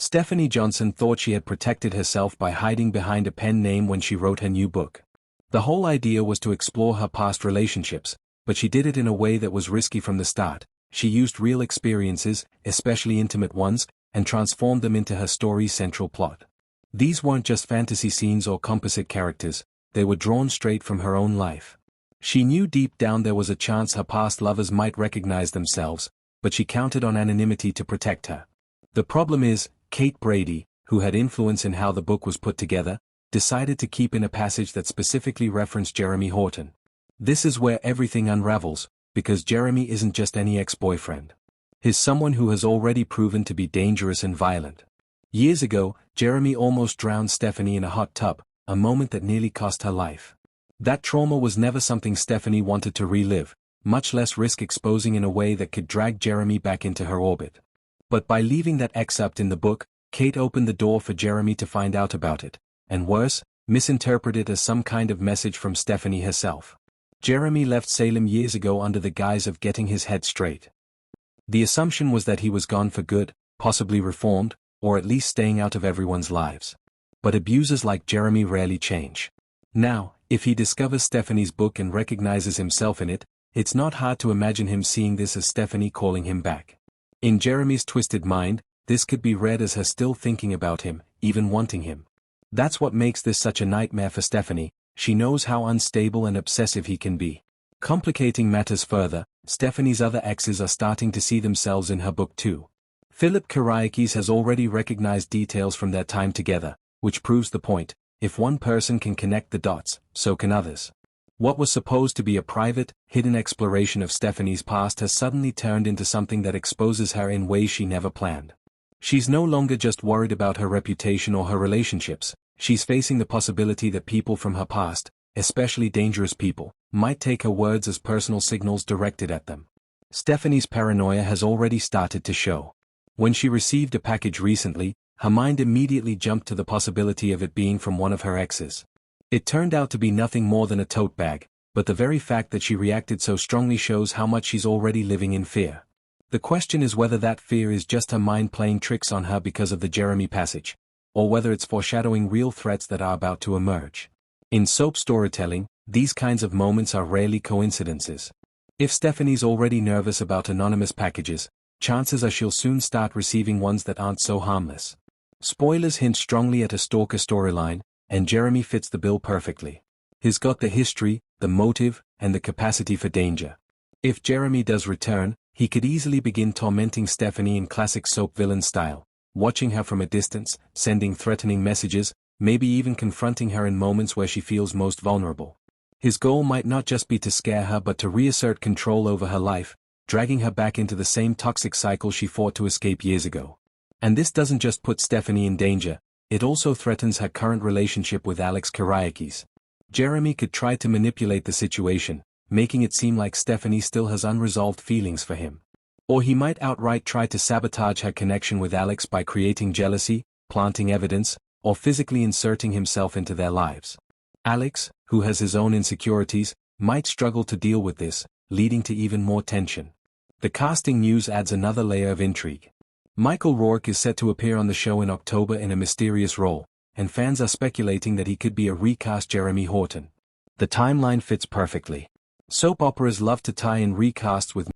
Stephanie Johnson thought she had protected herself by hiding behind a pen name when she wrote her new book. The whole idea was to explore her past relationships, but she did it in a way that was risky from the start. She used real experiences, especially intimate ones, and transformed them into her story's central plot. These weren't just fantasy scenes or composite characters, they were drawn straight from her own life. She knew deep down there was a chance her past lovers might recognize themselves, but she counted on anonymity to protect her. The problem is, Kate Brady, who had influence in how the book was put together, decided to keep in a passage that specifically referenced Jeremy Horton. This is where everything unravels, because Jeremy isn't just any ex-boyfriend. He's someone who has already proven to be dangerous and violent. Years ago, Jeremy almost drowned Stephanie in a hot tub, a moment that nearly cost her life. That trauma was never something Stephanie wanted to relive, much less risk exposing in a way that could drag Jeremy back into her orbit. But by leaving that excerpt in the book, Kate opened the door for Jeremy to find out about it, and worse, misinterpret it as some kind of message from Stephanie herself. Jeremy left Salem years ago under the guise of getting his head straight. The assumption was that he was gone for good, possibly reformed, or at least staying out of everyone's lives. But abusers like Jeremy rarely change. Now, if he discovers Stephanie's book and recognizes himself in it, it's not hard to imagine him seeing this as Stephanie calling him back. In Jeremy's twisted mind, this could be read as her still thinking about him, even wanting him. That's what makes this such a nightmare for Stephanie. She knows how unstable and obsessive he can be. Complicating matters further, Stephanie's other exes are starting to see themselves in her book too. Philip Kiriakis has already recognized details from their time together, which proves the point: if one person can connect the dots, so can others. What was supposed to be a private, hidden exploration of Stephanie's past has suddenly turned into something that exposes her in ways she never planned. She's no longer just worried about her reputation or her relationships. She's facing the possibility that people from her past, especially dangerous people, might take her words as personal signals directed at them. Stephanie's paranoia has already started to show. When she received a package recently, her mind immediately jumped to the possibility of it being from one of her exes. It turned out to be nothing more than a tote bag, but the very fact that she reacted so strongly shows how much she's already living in fear. The question is whether that fear is just her mind playing tricks on her because of the Jeremy passage, or whether it's foreshadowing real threats that are about to emerge. In soap storytelling, these kinds of moments are rarely coincidences. If Stephanie's already nervous about anonymous packages, chances are she'll soon start receiving ones that aren't so harmless. Spoilers hint strongly at a stalker storyline, and Jeremy fits the bill perfectly. He's got the history, the motive, and the capacity for danger. If Jeremy does return, he could easily begin tormenting Stephanie in classic soap villain style, watching her from a distance, sending threatening messages, maybe even confronting her in moments where she feels most vulnerable. His goal might not just be to scare her but to reassert control over her life, dragging her back into the same toxic cycle she fought to escape years ago. And this doesn't just put Stephanie in danger, it also threatens her current relationship with Alex Kiriakis. Jeremy could try to manipulate the situation, making it seem like Stephanie still has unresolved feelings for him. Or he might outright try to sabotage her connection with Alex by creating jealousy, planting evidence, or physically inserting himself into their lives. Alex, who has his own insecurities, might struggle to deal with this, leading to even more tension. The casting news adds another layer of intrigue. Michael Rourke is set to appear on the show in October in a mysterious role, and fans are speculating that he could be a recast Jeremy Horton. The timeline fits perfectly. Soap operas love to tie in recasts with